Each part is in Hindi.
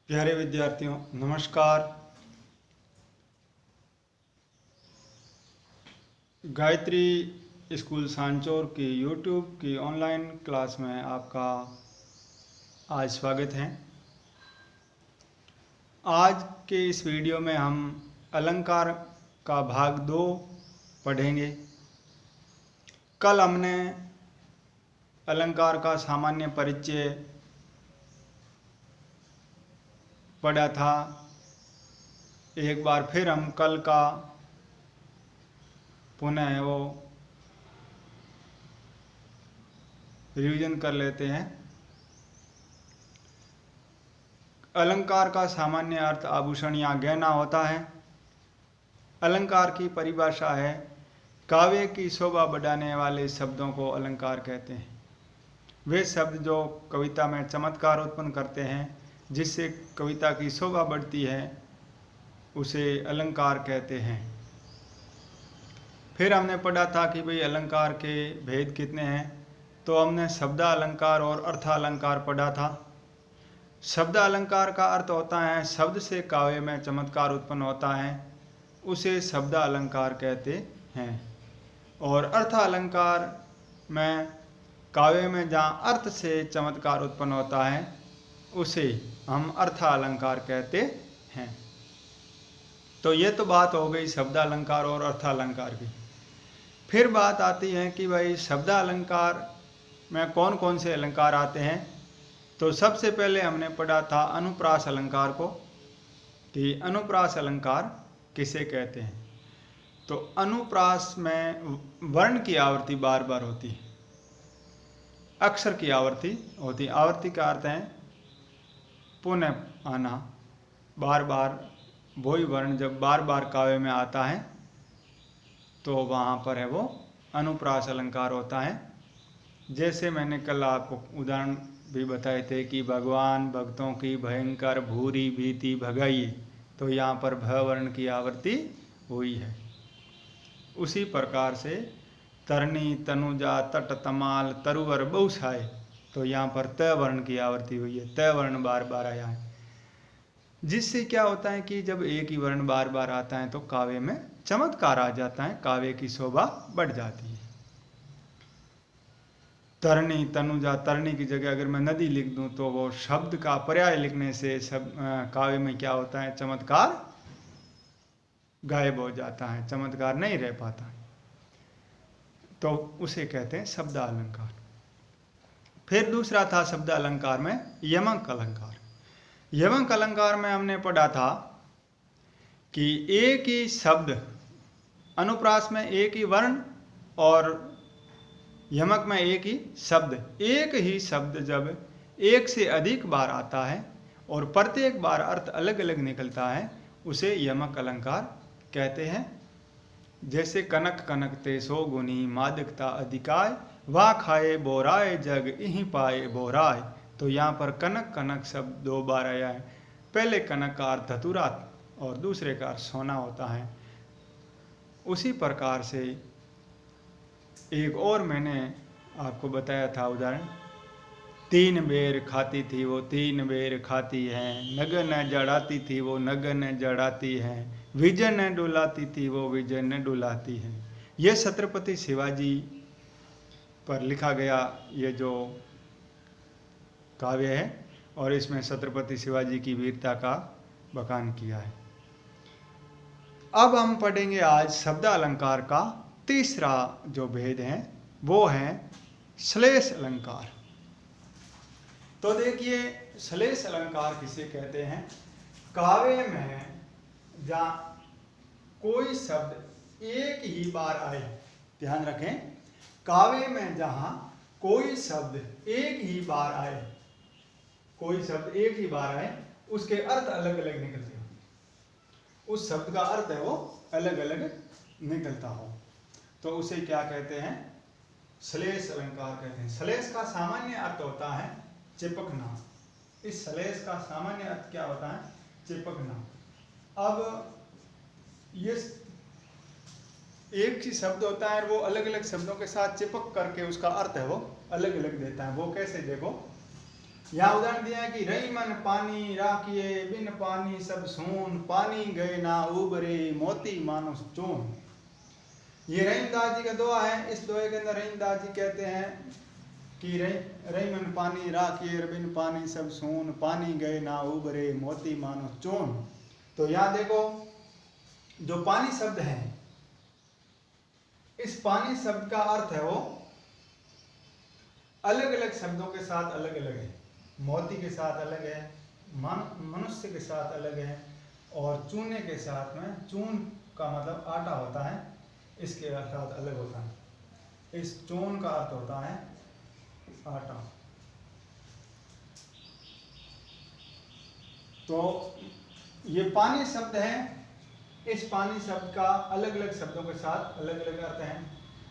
प्यारे विद्यार्थियों नमस्कार। गायत्री स्कूल सांचौर की यूट्यूब की ऑनलाइन क्लास में आपका आज स्वागत है। आज के इस वीडियो में हम अलंकार का भाग 2 पढ़ेंगे। कल हमने अलंकार का सामान्य परिचय पढ़ा था। एक बार फिर हम कल का पुनः वो रिवीजन कर लेते हैं। अलंकार का सामान्य अर्थ आभूषण या गहना होता है। अलंकार की परिभाषा है काव्य की शोभा बढ़ाने वाले शब्दों को अलंकार कहते हैं। वे शब्द जो कविता में चमत्कार उत्पन्न करते हैं, जिससे कविता की शोभा बढ़ती है, उसे अलंकार कहते हैं। फिर हमने पढ़ा था कि भाई अलंकार के भेद कितने हैं। तो हमने शब्दालंकार और अर्थालंकार पढ़ा था। शब्दालंकार का अर्थ होता है शब्द से काव्य में चमत्कार उत्पन्न होता है, उसे शब्दालंकार कहते हैं। और अर्थालंकार में काव्य में जहाँ अर्थ से चमत्कार उत्पन्न होता है, उसे हम अर्थालंकार कहते हैं। तो ये तो बात हो गई शब्दालंकार और अर्थालंकार की। फिर बात आती है कि भाई शब्दालंकार में कौन कौन से अलंकार आते हैं। तो सबसे पहले हमने पढ़ा था अनुप्रास अलंकार को, कि अनुप्रास अलंकार किसे कहते हैं। तो अनुप्रास में वर्ण की आवृत्ति बार बार होती है, अक्षर की आवृत्ति होती है। आवृत्ति का अर्थ है पुनः आना, बार बार। वही वर्ण जब बार बार काव्य में आता है तो वहाँ पर है वो अनुप्रास अलंकार होता है। जैसे मैंने कल आपको उदाहरण भी बताए थे कि भगवान भक्तों की भयंकर भूरी भीति भगाई, तो यहाँ पर भ वर्ण की आवृत्ति हुई है। उसी प्रकार से तरनी तनुजा तट तमाल तरुवर बहुसाय, तो यहाँ पर त वर्ण की आवृत्ति हुई है। त वर्ण बार बार आया है, जिससे क्या होता है कि जब एक ही वर्ण बार बार आता है तो काव्य में चमत्कार आ जाता है, काव्य की शोभा बढ़ जाती है। तरनी तनुजा, तरनी की जगह अगर मैं नदी लिख दूं तो वो शब्द का पर्याय लिखने से काव्य में क्या होता है, चमत्कार गायब हो जाता है, चमत्कार नहीं रह पाता, तो उसे कहते हैं शब्दालंकार। फिर दूसरा था शब्दालंकार में यमक अलंकार। यमक अलंकार में हमने पढ़ा था कि एक ही शब्द, अनुप्रास में एक ही वर्ण और यमक में एक ही शब्द, एक ही शब्द जब एक से अधिक बार आता है और प्रत्येक बार अर्थ अलग अलग निकलता है, उसे यमक अलंकार कहते हैं। जैसे कनक कनक ते सो गुनी मादकता अधिकाय, वाह खाए बोराए जग इहीं पाए बोराय, तो यहाँ पर कनक कनक शब्द 2 बार आया है। पहले कनक का अर्थ धतूरा और दूसरे का अर्थ सोना होता है। उसी प्रकार से एक और मैंने आपको बताया था उदाहरण, 3 बेर खाती थी वो 3 बेर खाती है, नगन जड़ाती थी वो नगन जड़ाती है, विजय डुलाती थी वो विजय डुलाती है। ये छत्रपति शिवाजी पर लिखा गया ये जो काव्य है, और इसमें छत्रपति शिवाजी की वीरता का बखान किया है। अब हम पढ़ेंगे आज शब्दालंकार का तीसरा जो भेद है, वो है श्लेष अलंकार। तो देखिए श्लेष अलंकार किसे कहते हैं। काव्य में जहाँ कोई शब्द एक ही बार आए, ध्यान रखें, काव्य में जहाँ कोई शब्द एक ही बार आए, कोई शब्द एक ही बार आए, उसके अर्थ अलग अलग निकलते हो, उस शब्द का अर्थ है वो अलग अलग निकलता हो, तो उसे क्या कहते हैं, श्लेष अलंकार कहते हैं। श्लेष का सामान्य अर्थ होता है चिपकना। इस श्लेष का सामान्य अर्थ क्या होता है, चिपकना। अब ये एक ही शब्द होता है, वो अलग अलग शब्दों के साथ चिपक करके उसका अर्थ है वो अलग अलग देता है। वो कैसे, देखो, यहाँ उदाहरण दिया है कि रही मन पानी राखिए बिन पानी सब सून, पानी गए ना उबरे मोती मानो चून। ये रहीमदास जी का दोहा है। इस दोहे के अंदर रहीमदास जी कहते हैं कि रही मन पानी राखिए बिन पानी सब सून, पानी गए ना उबरे मोती मानो चून। तो यहाँ देखो जो पानी शब्द है, इस पानी शब्द का अर्थ है वो अलग अलग शब्दों के साथ अलग अलग है। मोती के साथ अलग है, मनुष्य के साथ अलग है, और चूने के साथ में, चून का मतलब आटा होता है, इसके साथ अलग होता है। इस चून का अर्थ होता है आटा। तो ये पानी शब्द है। इस पानी शब्द का अलग अलग शब्दों के साथ अलग अलग अर्थ हैं।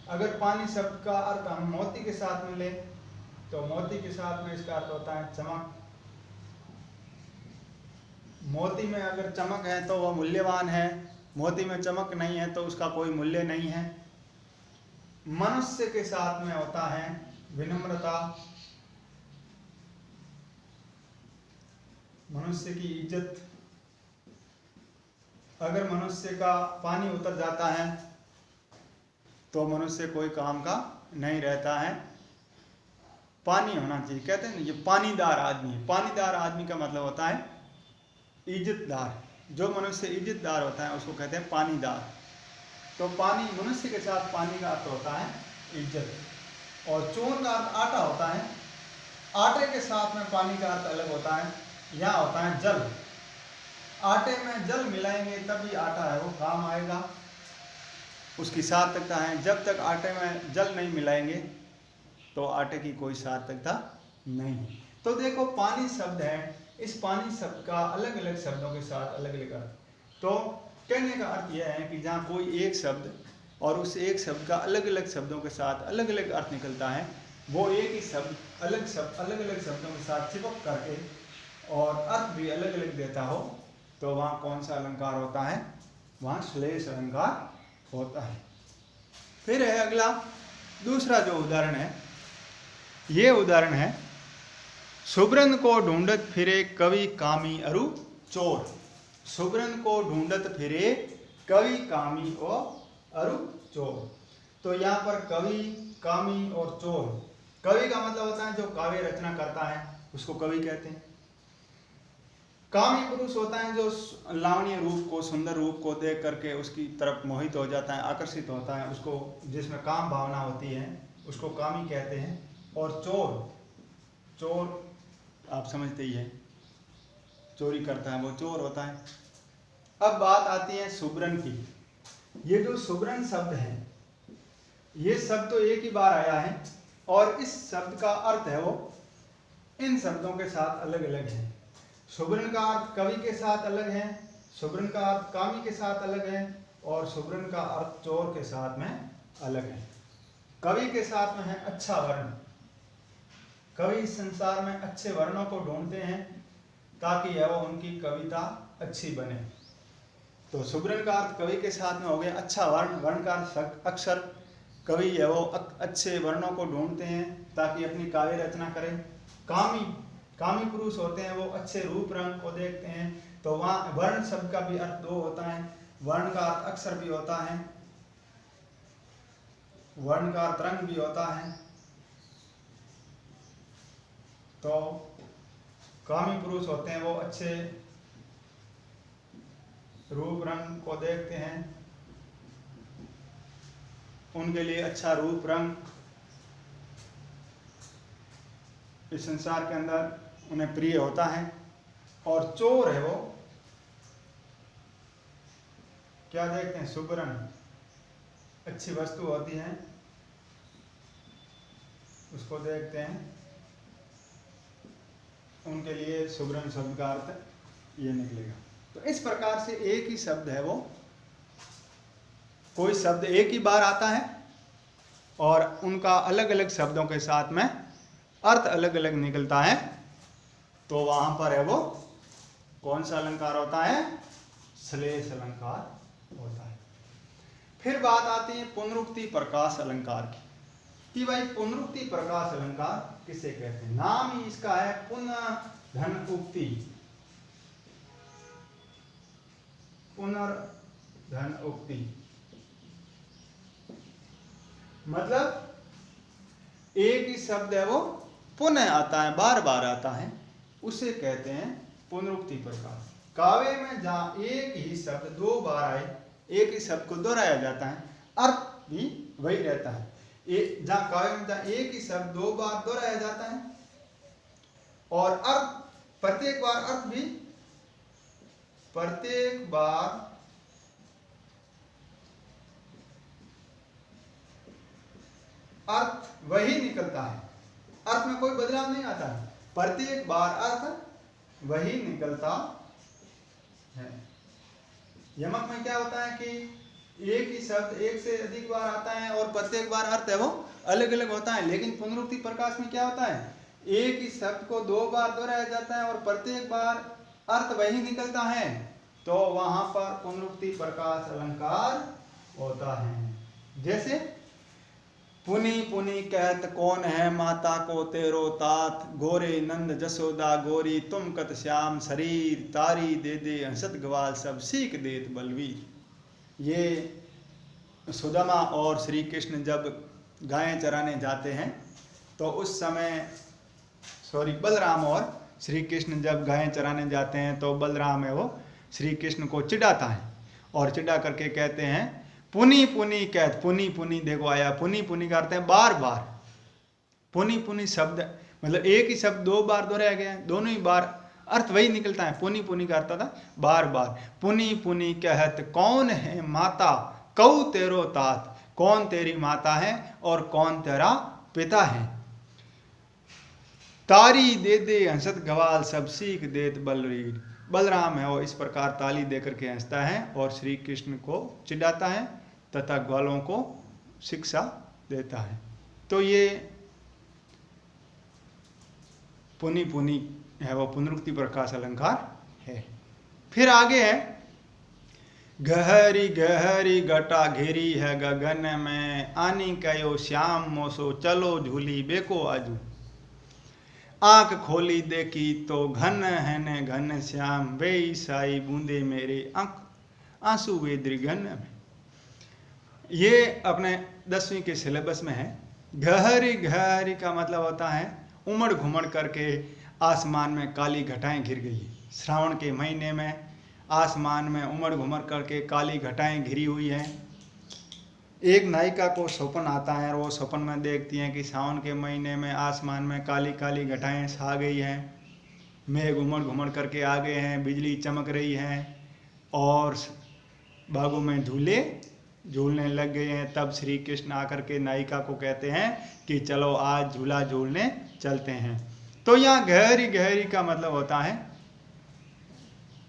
अगर पानी शब्द का अर्थ हम मोती के साथ में लें तो मोती के साथ में इसका अर्थ होता है चमक। मोती में अगर चमक है तो वह मूल्यवान है, मोती में चमक नहीं है तो उसका कोई मूल्य नहीं है। मनुष्य के साथ में होता है विनम्रता, मनुष्य की इज्जत। अगर मनुष्य का पानी उतर जाता है तो मनुष्य कोई काम का नहीं रहता है। पानी होना चाहिए, कहते हैं ना ये पानीदार आदमी है। पानीदार आदमी का मतलब होता है इज्जतदार। जो मनुष्य इज्जतदार होता है उसको कहते हैं पानीदार। तो पानी, मनुष्य के साथ पानी का अर्थ होता है इज्जत। और चून का अर्थ आटा होता है। आटे के साथ में पानी का अर्थ अलग होता है। यहाँ होता है जल। आटे में जल मिलाएंगे तभी आटा है वो काम आएगा, उसकी सार्थकता है। जब तक आटे में जल नहीं मिलाएंगे तो आटे की कोई सार्थकता नहीं। तो देखो पानी शब्द है, इस पानी शब्द का अलग अलग शब्दों के साथ अलग अलग अर्थ। तो कहने का अर्थ यह है कि जहाँ कोई एक शब्द और उस एक शब्द का अलग अलग शब्दों के साथ अलग अलग अर्थ निकलता है, वो एक ही शब्द अलग अलग शब्दों के साथ चिपक करके और अर्थ भी अलग अलग देता हो, तो वहाँ कौन सा अलंकार होता है? वहाँ श्लेष अलंकार होता है। फिर है अगला दूसरा जो उदाहरण है, ये उदाहरण है सुब्रन को ढूंढत फिरे कवि कामी अरु चोर। सुब्रन को ढूंढत फिरे कवि कामी और अरु चोर। तो यहाँ पर कवि, कामी और चोर। कवि का मतलब होता है जो काव्य रचना करता है, उसको कवि कहते हैं। कामी पुरुष होता है जो लावण्य रूप को, सुंदर रूप को देख करके उसकी तरफ मोहित हो जाता है, आकर्षित होता है, उसको जिसमें काम भावना होती है, उसको कामी कहते हैं। और चोर, चोर आप समझते ही हैं, चोरी करता है वो चोर होता है। अब बात आती है सुब्रन की। ये जो सुब्रन शब्द है, ये शब्द तो एक ही बार आया है और इस शब्द का अर्थ है वो इन शब्दों के साथ अलग अलग है। सुब्रन का अर्थ कवि के साथ अलग है, सुब्रन का अर्थ कामी के साथ अलग है, और सुब्रन का अर्थ चोर के साथ में अलग है। कवि के साथ में है अच्छा वर्ण। कवि संसार में अच्छे वर्णों को ढूंढते हैं ताकि यह वो उनकी कविता अच्छी बने। तो सुब्रन का अर्थ कवि के साथ में हो गया अच्छा वर्ण। वर्ण का अर्थ अक्षर। कवि है वो अच्छे वर्णों को ढूंढते हैं ताकि अपनी काव्य रचना करें। कामी, कामी पुरुष होते हैं वो अच्छे रूप रंग को देखते हैं। तो वहाँ वर्ण शब्द का भी अर्थ दो होता है। वर्ण का अर्थ अक्षर भी होता है, वर्ण का अर्थ रंग भी होता है। तो कामी पुरुष होते हैं वो अच्छे रूप रंग को देखते हैं, उनके लिए अच्छा रूप रंग इस संसार के अंदर उन्हें प्रिय होता है। और चोर है वो क्या देखते हैं? सुब्रन, अच्छी वस्तु होती है उसको देखते हैं, उनके लिए सुब्रन शब्द का अर्थ ये निकलेगा। तो इस प्रकार से एक ही शब्द है वो, कोई शब्द एक ही बार आता है और उनका अलग अलग शब्दों के साथ में अर्थ अलग अलग निकलता है, तो वहां पर है वो कौन सा अलंकार होता है? श्लेष अलंकार होता है। फिर बात आती है पुनरुक्ति प्रकाश अलंकार की। कि भाई पुनरुक्ति प्रकाश अलंकार किसे कहते हैं। नाम ही इसका है पुनर्धन उक्ति। पुनर्धन उक्ति मतलब एक ही शब्द है वो पुनः आता है, बार बार आता है, उसे कहते हैं पुनरुक्ति प्रकाश। काव्य में जहां एक ही शब्द दो बार आए, एक ही शब्द को दोहराया जाता है, अर्थ भी वही रहता है। जहां काव्य में जहां एक ही शब्द दो बार दोहराया जाता है और अर्थ प्रत्येक बार अर्थ वही निकलता है, अर्थ में कोई बदलाव नहीं आता है, प्रत्येक बार अर्थ वही निकलता है। यमक में क्या होता है कि एक ही शब्द एक से अधिक बार आता है और प्रत्येक बार अर्थ है वो अलग अलग होता है, लेकिन पुनरुक्ति प्रकाश में क्या होता है, एक ही शब्द को दो बार दोहराया जाता है और प्रत्येक बार अर्थ वही निकलता है, तो वहां पर पुनरुक्ति प्रकाश अलंकार होता है। जैसे पुनि पुनि कहत कौन है माता को तेरो तात, गोरे नंद जसोदा गोरी तुम कत श्याम शरीर, तारी दे दे हंसत ग्वाल सब सीख देत बलवीर। ये सुदामा और श्री कृष्ण जब गायें चराने जाते हैं तो उस समय बलराम और श्री कृष्ण जब गायें चराने जाते हैं तो बलराम है वो श्री कृष्ण को चिढ़ाता है और चिढ़ा करके कहते हैं पुनि पुनि कहत, पुनि पुनि देखो आया, पुनि पुनि करते हैं बार बार, पुनि पुनि शब्द मतलब एक ही शब्द दो बार दोहराया गया है, दोनों ही बार अर्थ वही निकलता है, पुनि पुनि करता था बार बार। पुनि पुनि कहत कौन है माता, कऊ तेरो तात, कौन तेरी माता है और कौन तेरा पिता है, तारी दे दे हंसत गवाल सब सीख देत बलवीर। बलराम है वो इस प्रकार ताली देकर के हंसता है और श्री कृष्ण को चिढ़ाता है तथा ग्वालों को शिक्षा देता है। तो ये पुनि पुनि है वो पुनरुक्ति प्रकाश अलंकार है। फिर आगे है गहरी गहरी घटा घेरी है गगन में, आनी कयो श्याम मोसो चलो झूली बेको आजू, आंख खोली देखी तो घन है न घन श्याम, वे साई बूंदे मेरे आंसू वे दृगन में। ये अपने 10वीं के सिलेबस में है। गहरी गहरी का मतलब होता है उमड़ घुमड़ करके आसमान में काली घटाएं घिर गई। श्रावण के महीने में आसमान में उमड़ घुमड़ करके काली घटाएं घिरी हुई हैं। एक नायिका को स्वप्न आता है और वो स्वप्न में देखती हैं कि सावन के महीने में आसमान में काली काली घटाएं छा गई हैं, मेघ उमड़ घुमड़ करके आ गए हैं, बिजली चमक रही है और बागों में झूले झूलने लग गए हैं। तब श्री कृष्ण आकर के नायिका को कहते हैं कि चलो आज झूला झूलने चलते हैं। तो यहाँ गहरी गहरी का मतलब होता है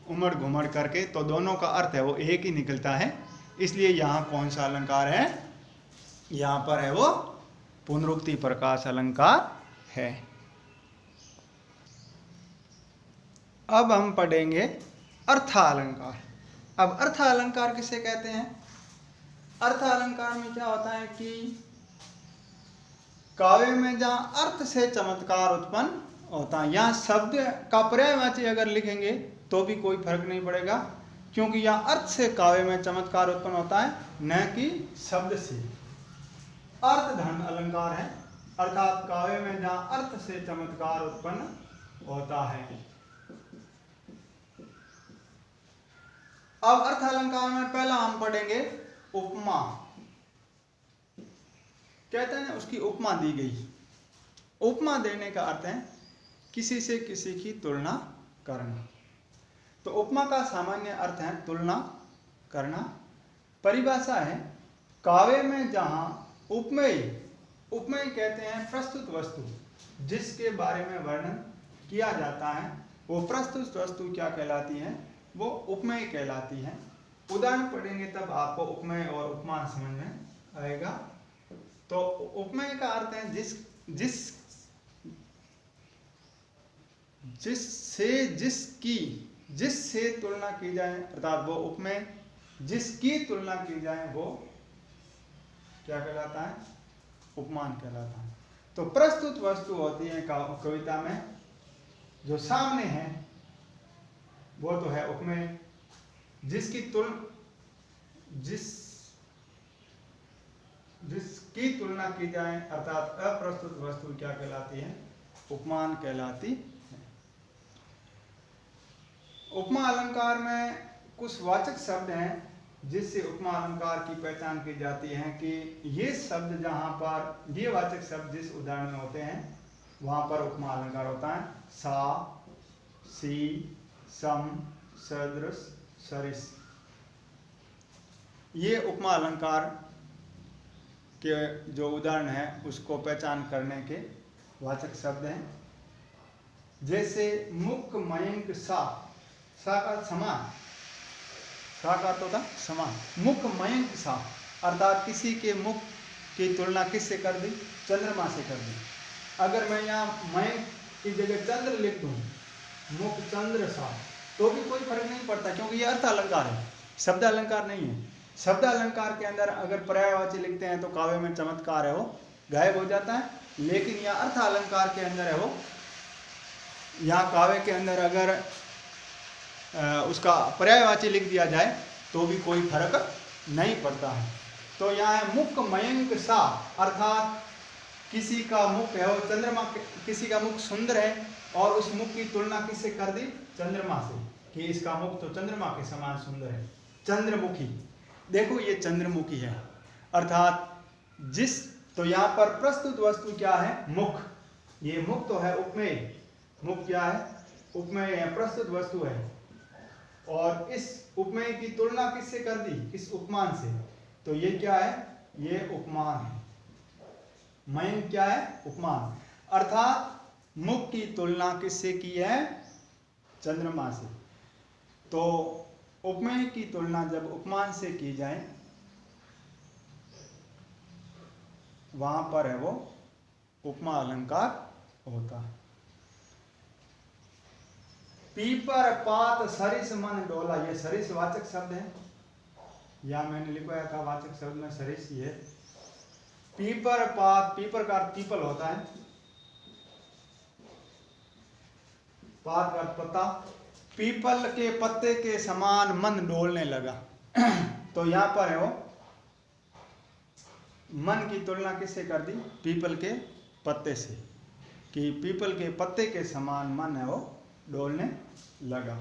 उमड़ घुमड़ करके, तो दोनों का अर्थ है वो एक ही निकलता है। इसलिए यहाँ कौन सा अलंकार है, यहाँ पर है वो पुनरुक्ति प्रकाश अलंकार है। अब हम पढ़ेंगे अर्थालंकार। अब अर्थालंकार किसे कहते हैं। अर्थालंकार में क्या होता है कि काव्य में जहाँ अर्थ से चमत्कार उत्पन्न होता है, यहाँ शब्द का पर्यायवाची अगर लिखेंगे तो भी कोई फर्क नहीं पड़ेगा, क्योंकि यहाँ अर्थ से काव्य में चमत्कार उत्पन्न होता है, न कि शब्द से। अर्थधन अलंकार है, अर्थात काव्य में जहाँ अर्थ से चमत्कार उत्पन्न होता है। अब अर्थ अलंकार में पहला हम पढ़ेंगे उपमा। कहते हैं उसकी उपमा दी गई। उपमा देने का अर्थ है किसी से किसी की तुलना करना। तो उपमा का सामान्य अर्थ है तुलना करना। परिभाषा है काव्य में जहां उपमेय, उपमेय कहते हैं प्रस्तुत वस्तु जिसके बारे में वर्णन किया जाता है, वो प्रस्तुत वस्तु क्या कहलाती है, वो उपमेय कहलाती है। उदाहरण पढ़ेंगे तब आपको उपमेय और उपमा समझ में आएगा। तो उपमेय का अर्थ है जिससे तुलना की जाए, अर्थात वो उपमेय जिसकी तुलना की जाए वो क्या कहलाता है, उपमान कहलाता है। तो प्रस्तुत वस्तु होती है कविता में, जो सामने है वो तो है उपमेय, जिसकी तुलना की जाए अर्थात अप्रस्तुत वस्तु क्या कहलाती है? उपमान कहलाती है। उपमा अलंकार में कुछ वाचक शब्द हैं जिससे उपमा अलंकार की पहचान की जाती है कि ये शब्द जहां पर, ये वाचक शब्द जिस उदाहरण में होते हैं वहां पर उपमा अलंकार होता है। सा, सी, सम, सदृश, सरिस, ये उपमा अलंकार के जो उदाहरण है उसको पहचान करने के वाचक शब्द हैं। जैसे मुख, मयंक, सा का समान, सा का तो था समान, मुख, मयंक, सा अर्थात किसी के मुख की तुलना किससे कर दी? चंद्रमा से कर दी। अगर मैं यहाँ मयंक की जगह चंद्र लिख दूँ, मुख चंद्र सा, तो भी कोई फर्क नहीं पड़ता, क्योंकि ये अर्थ अलंकार है, शब्द अलंकार नहीं है। शब्द अलंकार के अंदर अगर पर्यायवाची लिखते हैं तो काव्य में चमत्कार है वो गायब हो जाता है, लेकिन यह अर्थ अलंकार के अंदर है वो, यहाँ काव्य के अंदर अगर उसका पर्यायवाची लिख दिया जाए तो भी कोई फर्क नहीं पड़ता है। तो यहाँ है मुख, मयंक, सा अर्थात किसी का मुख है वो चंद्रमा, किसी का मुख सुंदर है और उस मुख की तुलना किससे कर दी? चंद्रमा से, कि इसका मुख तो चंद्रमा के समान सुंदर है, चंद्रमुखी। देखो ये चंद्रमुखी है अर्थात तो यहाँ पर प्रस्तुत वस्तु क्या है? मुख। ये मुख तो है उपमेय, मुख क्या है? उपमेय है, प्रस्तुत वस्तु है। और इस उपमेय की तुलना किससे कर दी? इस उपमान से। तो ये क्या है? ये उपमान है। मयंक क्या है? उपमान। अर्थात मुख की तुलना किससे की है? चंद्रमा से। तो उपमेय की तुलना जब उपमान से की जाए वहां पर है वो उपमा अलंकार होता है। पीपर, पात, सरिस, मन डोला, ये सरिस वाचक शब्द है, या मैंने लिखवाया था वाचक शब्द में सरिस ही है। पीपर, पात, पीपर का अर्थ पीपल होता है, पात का पत्ता, पीपल के पत्ते के समान मन डोलने लगा। तो यहां पर है वो मन की तुलना किससे कर दी? पीपल के पत्ते से, कि पीपल के पत्ते के समान मन है वो डोलने लगा।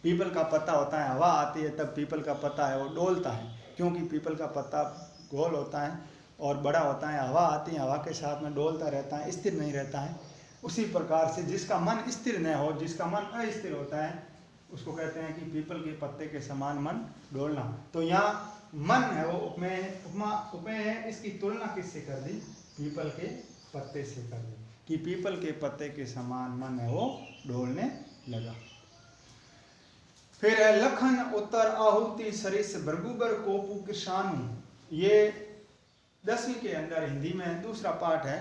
पीपल का पत्ता होता है, हवा आती है तब पीपल का पत्ता है वो डोलता है, क्योंकि पीपल का पत्ता गोल होता है और बड़ा होता है, हवा आती है, हवा के साथ में डोलता रहता है, स्थिर नहीं रहता है। उसी प्रकार से जिसका मन स्थिर न हो, जिसका मन अस्थिर होता है, उसको कहते हैं कि पीपल के पत्ते के समान मन डोलना। तो यहाँ मन है वो उपमेय है, इसकी तुलना किससे कर दी? पीपल के पत्ते से कर दी, कि पीपल के पत्ते के समान मन है वो डोलने लगा। फिर है लखन, उत्तर, आहुति, सरिस, भृगुबर, कोपु, कृषाणु। ये 10वीं के अंदर हिंदी में दूसरा पाठ है,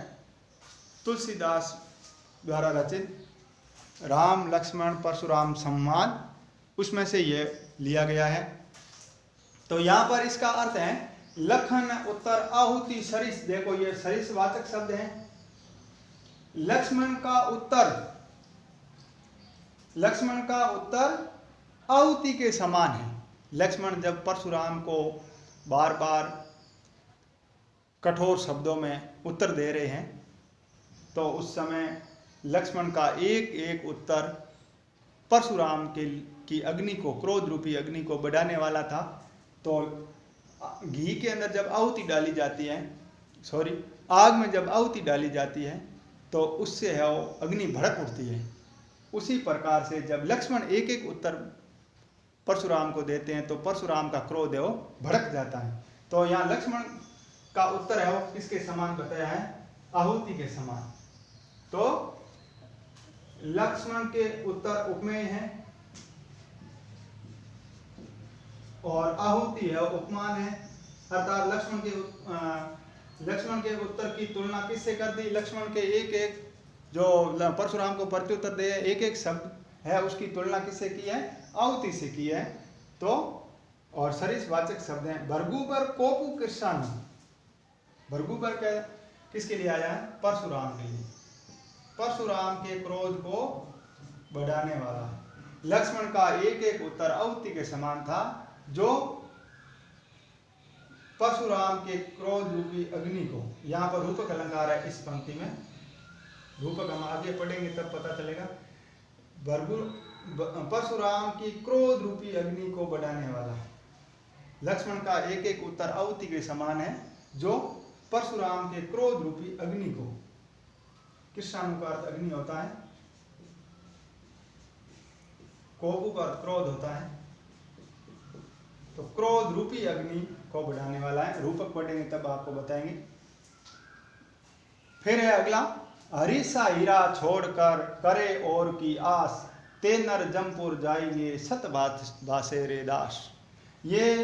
तुलसीदास द्वारा रचित राम लक्ष्मण परशुराम संवाद, उसमें से ये लिया गया है। तो यहाँ पर इसका अर्थ है लखन, उत्तर, आहुति, सरिस। देखो ये सरिस वाचक शब्द है। लक्ष्मण का उत्तर आहुति के समान है। लक्ष्मण जब परशुराम को बार बार कठोर शब्दों में उत्तर दे रहे हैं तो उस समय लक्ष्मण का एक एक उत्तर परशुराम की अग्नि को, क्रोध रूपी अग्नि को बढ़ाने वाला था। तो घी के अंदर जब आहुति डाली जाती है, आग में जब आहुति डाली जाती है तो उससे है वो अग्नि भड़क उठती है। उसी प्रकार से जब लक्ष्मण एक एक उत्तर परशुराम को देते हैं तो परशुराम का क्रोध है वो भड़क जाता है। तो यहाँ लक्ष्मण का उत्तर है वो किसके समान बताया है? आहुति के समान। तो लक्ष्मण के उत्तर उपमेय है और आहुति है उपमान है। अर्थात लक्ष्मण के उत्तर की तुलना किससे कर दी? लक्ष्मण के एक एक जो परशुराम को प्रत्युत्तर दे एक एक शब्द है उसकी तुलना किससे की है? आहुति से की है। तो और सरिस वाचक शब्द हैं भृगुबर, कोपु, कृषाणु। भृगुबर किसके लिए आया है? परशुराम के लिए। परशुराम के क्रोध को बढ़ाने वाला। लक्ष्मण का एक एक उत्तर आहुति के समान था, जो परशुराम के क्रोध रूपी अग्नि को, यहाँ पर रूपक अलंकार है इस पंक्ति में, रूपक हम आगे पढ़ेंगे तब पता चलेगा। परशुराम की क्रोध रूपी अग्नि को बढ़ाने वाला। लक्ष्मण का एक एक उत्तर आहुति के समान है, जो परशुराम के क्रोध रूपी अग्नि को, कृष्णाणु का अर्थ अग्नि होता है, कोपु का अर्थ क्रोध होता है, तो क्रोध रूपी अग्नि को बढ़ाने वाला है। रूपक पढ़ेंगे तब आपको बताएंगे। फिर है अगला, हरीसा हीरा छोड़कर करे और की आस, ते नर जमपुर जाएंगे सत बासे रेदास। ये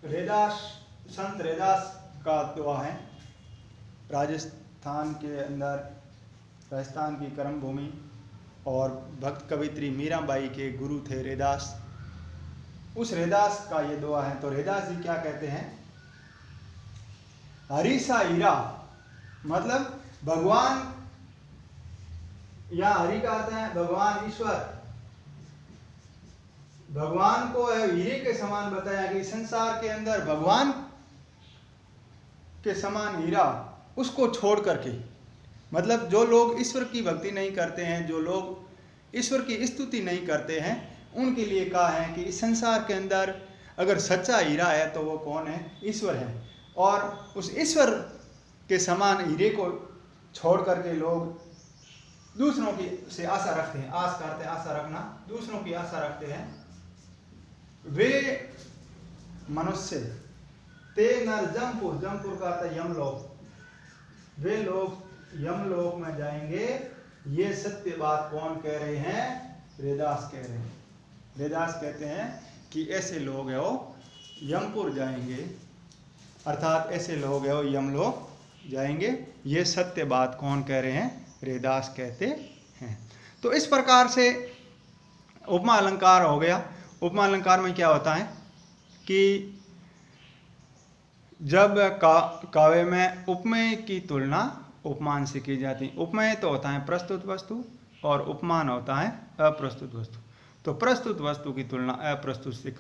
रेदास, संत रेदास का दुआ है। राजस्थान के अंदर, राजस्थान की कर्म भूमि, और भक्त कवित्री मीराबाई के गुरु थे रेदास। उस रेदास का ये दुआ है। तो रेदास जी क्या कहते हैं? हरीसा हीरा मतलब भगवान, या हरि का अर्थ है भगवान ईश्वर। भगवान को हीरे के समान बताया कि संसार के अंदर भगवान के समान हीरा, उसको छोड़ करके, मतलब जो लोग ईश्वर की भक्ति नहीं करते हैं, जो लोग ईश्वर की स्तुति नहीं करते हैं, उनके लिए कहा है कि इस संसार के अंदर अगर सच्चा हीरा है तो वो कौन है? ईश्वर है। और उस ईश्वर के समान हीरे को छोड़ करके लोग दूसरों की से आशा रखते हैं। आस करते हैं, आशा रखना, दूसरों की आशा रखते हैं। वे मनुष्य, ते नर जमपुर, जमपुर का अर्थ यमलोक, वे लोग यमलोक में जाएंगे। ये सत्य बात कौन कह रहे हैं? रेदास कह रहे हैं। रेदास कहते हैं कि ऐसे लोग है वो यमपुर जाएंगे, अर्थात ऐसे लोग है वो यमलोक जाएंगे। ये सत्य बात कौन कह रहे हैं? रेदास कहते हैं। तो इस प्रकार से उपमा अलंकार हो गया। उपमा अलंकार में क्या होता है कि जब काव्य में उपमेय की तुलना उपमान से की जाती है। उपमेय तो होता है प्रस्तुत वस्तु, और उपमान होता है अप्रस्तुत वस्तु। तो प्रस्तुत वस्तु की तुलना अप्रस्तुत से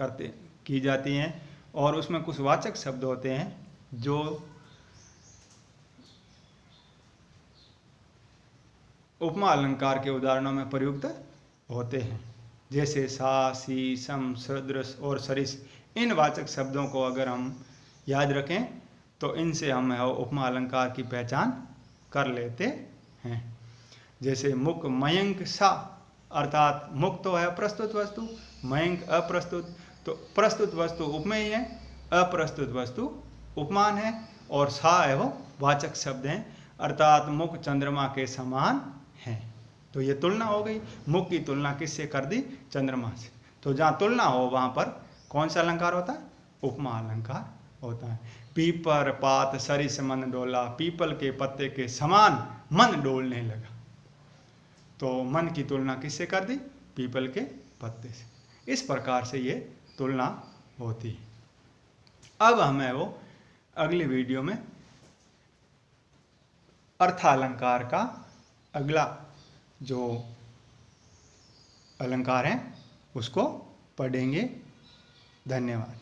की जाती है, और उसमें कुछ वाचक शब्द होते हैं जो उपमा अलंकार के उदाहरणों में प्रयुक्त होते हैं। जैसे सा, सी, सम, सदृश और सरिस। इन वाचक शब्दों को अगर हम याद रखें तो इनसे हम उपमा अलंकार की पहचान कर लेते हैं। जैसे मुक मयंक सा, अर्थात मुक तो है प्रस्तुत वस्तु, मयंक अप्रस्तुत। तो प्रस्तुत वस्तु उपमेय है, अप्रस्तुत वस्तु उपमान है, और सा है वो वाचक शब्द हैं, अर्थात मुक चंद्रमा के समान है। तो ये तुलना हो गई। मुख की तुलना किससे कर दी? चंद्रमा से। तो जहाँ तुलना हो वहाँ पर कौन सा अलंकार होता है? उपमा अलंकार होता है। पीपर पात सरिस मन डोला, पीपल के पत्ते के समान मन डोलने लगा। तो मन की तुलना किससे कर दी? पीपल के पत्ते से। इस प्रकार से ये तुलना होती है। अब हमें वो अगली वीडियो में अर्थालंकार का अगला जो अलंकार है उसको पढ़ेंगे। धन्यवाद।